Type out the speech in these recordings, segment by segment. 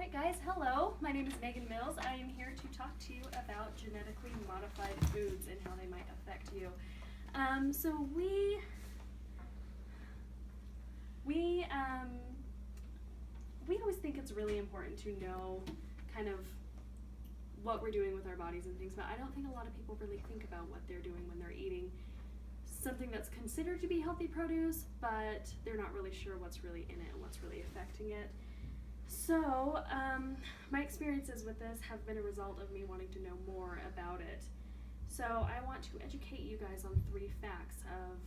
Alright guys, hello. My name is Megan Mills. I am here to talk to you about genetically modified foods and how they might affect you. So we always think it's really important to know kind of what we're doing with our bodies and things, but I don't think a lot of people really think about what they're doing when they're eating something that's considered to be healthy produce, but they're not really sure what's really in it and what's really affecting it. So, my experiences with this have been a result of me wanting to know more about it. So I want to educate you guys on 3 facts of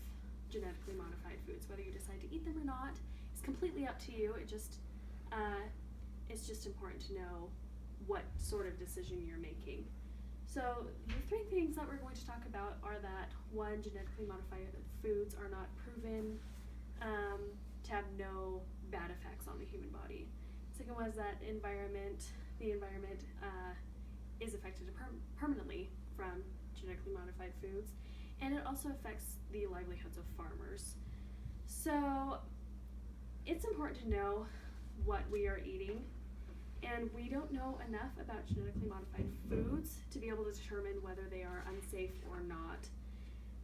genetically modified foods. Whether you decide to eat them or not is completely up to you. It's just important to know what sort of decision you're making. So the 3 things that we're going to talk about are that 1, genetically modified foods are not proven to have no bad effects on the human body. Second was that the environment is affected permanently from genetically modified foods, and it also affects the livelihoods of farmers. So it's important to know what we are eating, and we don't know enough about genetically modified foods to be able to determine whether they are unsafe or not.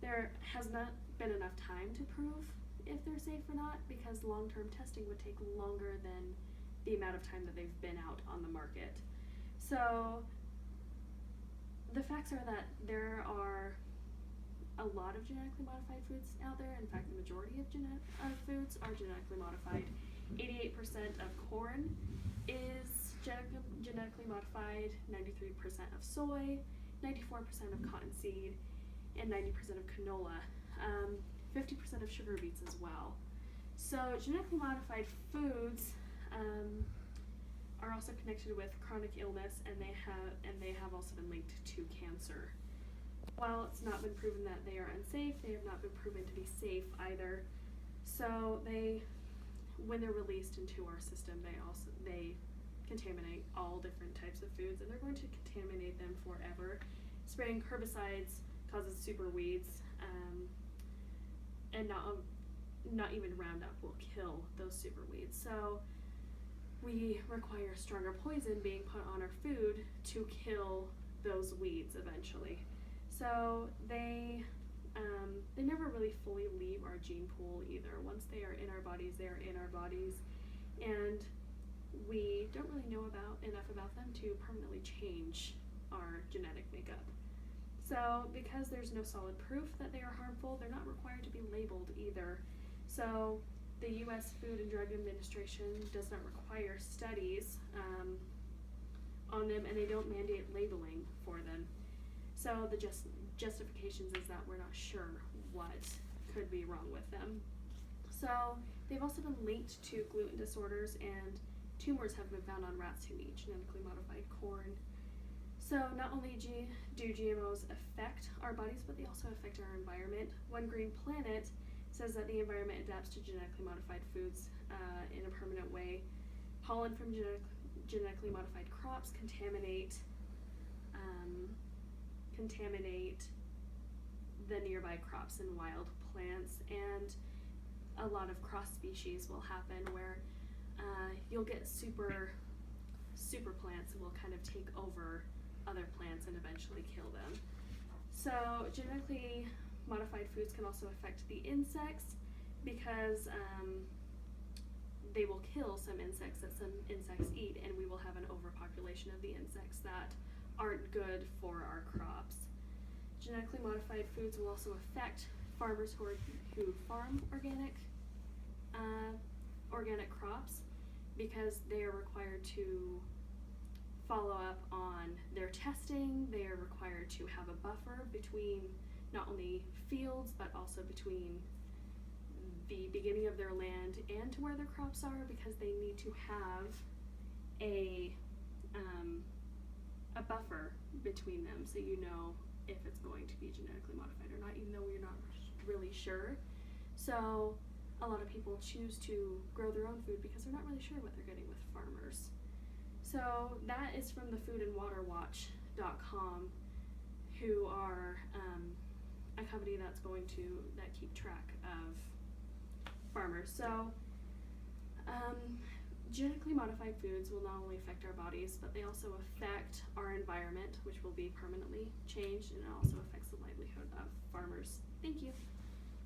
There has not been enough time to prove if they're safe or not, because long-term testing would take longer than the amount of time that they've been out on the market. So the facts are that there are a lot of genetically modified foods out there. In fact, the majority of foods are genetically modified. 88% of corn is genetically modified, 93% of soy, 94% of cottonseed, and 90% of canola, 50% of sugar beets as well. So genetically modified foods are also connected with chronic illness, and they have also been linked to cancer. While it's not been proven that they are unsafe, they have not been proven to be safe either. So when they're released into our system, they contaminate all different types of foods, and they're going to contaminate them forever. Spraying herbicides causes super weeds, and not even Roundup will kill those super weeds. So we require stronger poison being put on our food to kill those weeds eventually. So they never really fully leave our gene pool either. Once they are in our bodies, they are in our bodies, and we don't really know enough about them to permanently change our genetic makeup. So because there's no solid proof that they are harmful, they're not required to be labeled either. So the U.S. Food and Drug Administration does not require studies on them, and they don't mandate labeling for them. So the justifications is that we're not sure what could be wrong with them. So they've also been linked to gluten disorders, and tumors have been found on rats who eat genetically modified corn. So not only do GMOs affect our bodies, but they also affect our environment. One Green Planet says that the environment adapts to genetically modified foods in a permanent way. Pollen from genetically modified crops contaminate the nearby crops and wild plants, and a lot of cross species will happen where you'll get super plants will kind of take over other plants and eventually kill them. So genetically modified foods can also affect the insects, because they will kill some insects that some insects eat, and we will have an overpopulation of the insects that aren't good for our crops. Genetically modified foods will also affect farmers who farm organic crops, because they are required to follow up on their testing. They are required to have a buffer between not only fields, but also between the beginning of their land and to where their crops are, because they need to have a buffer between them, so you know if it's going to be genetically modified or not, even though we're not really sure. So a lot of people choose to grow their own food because they're not really sure what they're getting with farmers. So that is from the foodandwaterwatch.com, who are a company that keep track of farmers. So genetically modified foods will not only affect our bodies, but they also affect our environment, which will be permanently changed, and it also affects the livelihood of farmers. Thank you.